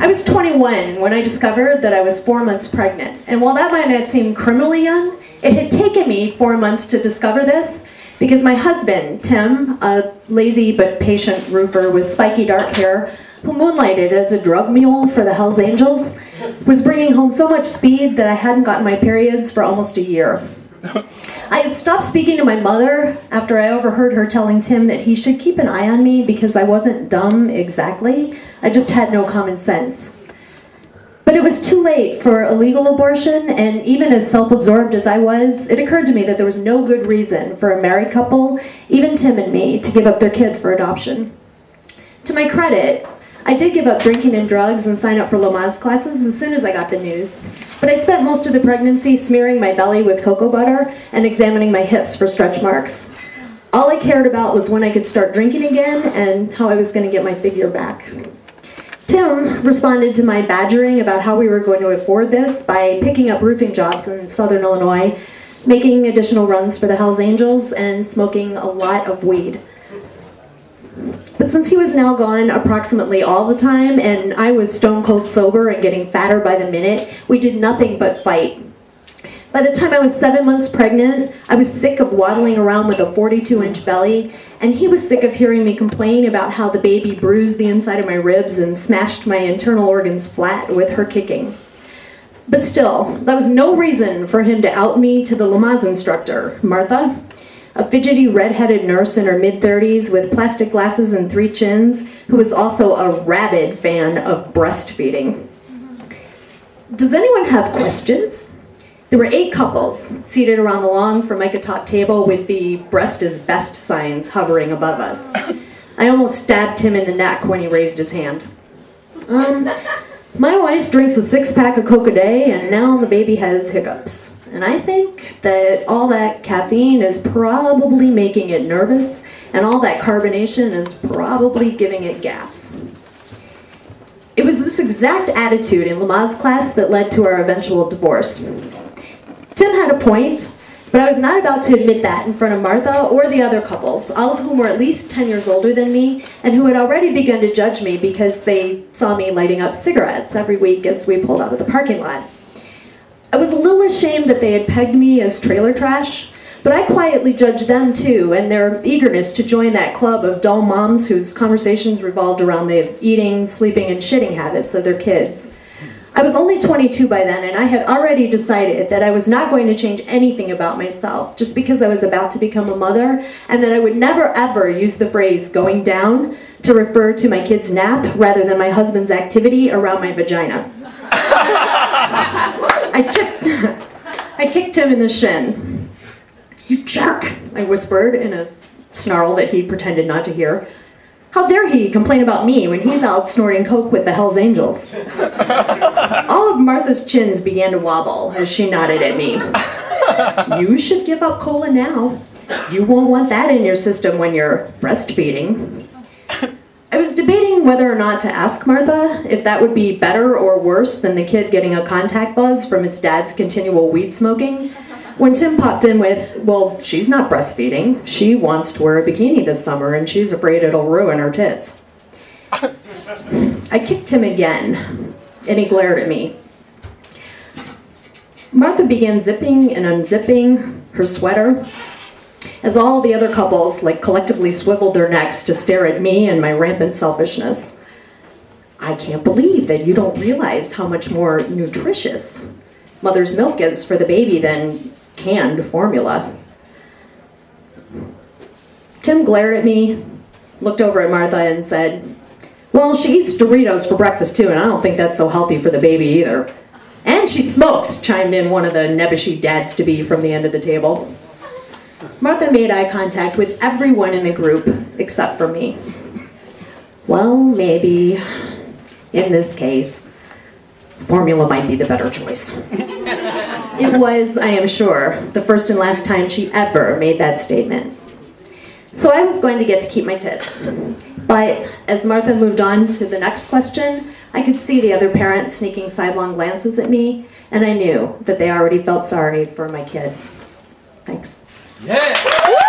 I was 21 when I discovered that I was 4 months pregnant. And while that might not seem criminally young, it had taken me 4 months to discover this because my husband, Tim, a lazy but patient roofer with spiky dark hair, who moonlighted as a drug mule for the Hells Angels, was bringing home so much speed that I hadn't gotten my periods for almost a year. I had stopped speaking to my mother after I overheard her telling Tim that he should keep an eye on me because I wasn't dumb exactly. I just had no common sense. But it was too late for a legal abortion, and even as self-absorbed as I was, it occurred to me that there was no good reason for a married couple, even Tim and me, to give up their kid for adoption. To my credit, I did give up drinking and drugs and sign up for Lamaze classes as soon as I got the news. But I spent most of the pregnancy smearing my belly with cocoa butter and examining my hips for stretch marks. All I cared about was when I could start drinking again and how I was going to get my figure back. Tim responded to my badgering about how we were going to afford this by picking up roofing jobs in Southern Illinois, making additional runs for the Hells Angels, and smoking a lot of weed. But since he was now gone approximately all the time, and I was stone cold sober and getting fatter by the minute, we did nothing but fight. By the time I was 7 months pregnant, I was sick of waddling around with a 42-inch belly, and he was sick of hearing me complain about how the baby bruised the inside of my ribs and smashed my internal organs flat with her kicking. But still, that was no reason for him to out me to the Lamaze instructor, Martha, a fidgety red-headed nurse in her mid-30s with plastic glasses and 3 chins, who was also a rabid fan of breastfeeding. Does anyone have questions? There were 8 couples seated around the long Formica top table with the breast is best signs hovering above us. I almost stabbed him in the neck when he raised his hand. My wife drinks a 6-pack of Coke a day, and now the baby has hiccups. And I think that all that caffeine is probably making it nervous, and all that carbonation is probably giving it gas. It was this exact attitude in Lamaze class that led to our eventual divorce. Tim had a point, but I was not about to admit that in front of Martha or the other couples, all of whom were at least 10 years older than me, and who had already begun to judge me because they saw me lighting up cigarettes every week as we pulled out of the parking lot. I was a little ashamed that they had pegged me as trailer trash, but I quietly judged them too, and their eagerness to join that club of dull moms whose conversations revolved around the eating, sleeping, and shitting habits of their kids. I was only 22 by then, and I had already decided that I was not going to change anything about myself just because I was about to become a mother, and that I would never ever use the phrase going down to refer to my kid's nap rather than my husband's activity around my vagina. I kicked him in the shin. "You jerk," I whispered in a snarl that he pretended not to hear. How dare he complain about me when he's out snorting coke with the Hells Angels? All of Martha's chins began to wobble as she nodded at me. "You should give up cola now. You won't want that in your system when you're breastfeeding." I was debating whether or not to ask Martha if that would be better or worse than the kid getting a contact buzz from its dad's continual weed smoking, when Tim popped in with, "Well, she's not breastfeeding. She wants to wear a bikini this summer and she's afraid it'll ruin her tits." I kicked him again, and he glared at me. Martha began zipping and unzipping her sweater as all the other couples collectively swiveled their necks to stare at me and my rampant selfishness. "I can't believe that you don't realize how much more nutritious mother's milk is for the baby than canned formula." Tim glared at me, looked over at Martha, and said, "Well, she eats Doritos for breakfast too, and I don't think that's so healthy for the baby either. And she smokes," chimed in one of the nebbishy dads-to-be from the end of the table. Martha made eye contact with everyone in the group except for me. "Well, maybe, in this case, formula might be the better choice." It was, I am sure, the first and last time she ever made that statement. So I was going to get to keep my tits. But as Martha moved on to the next question, I could see the other parents sneaking sidelong glances at me, and I knew that they already felt sorry for my kid. Thanks. Yeah.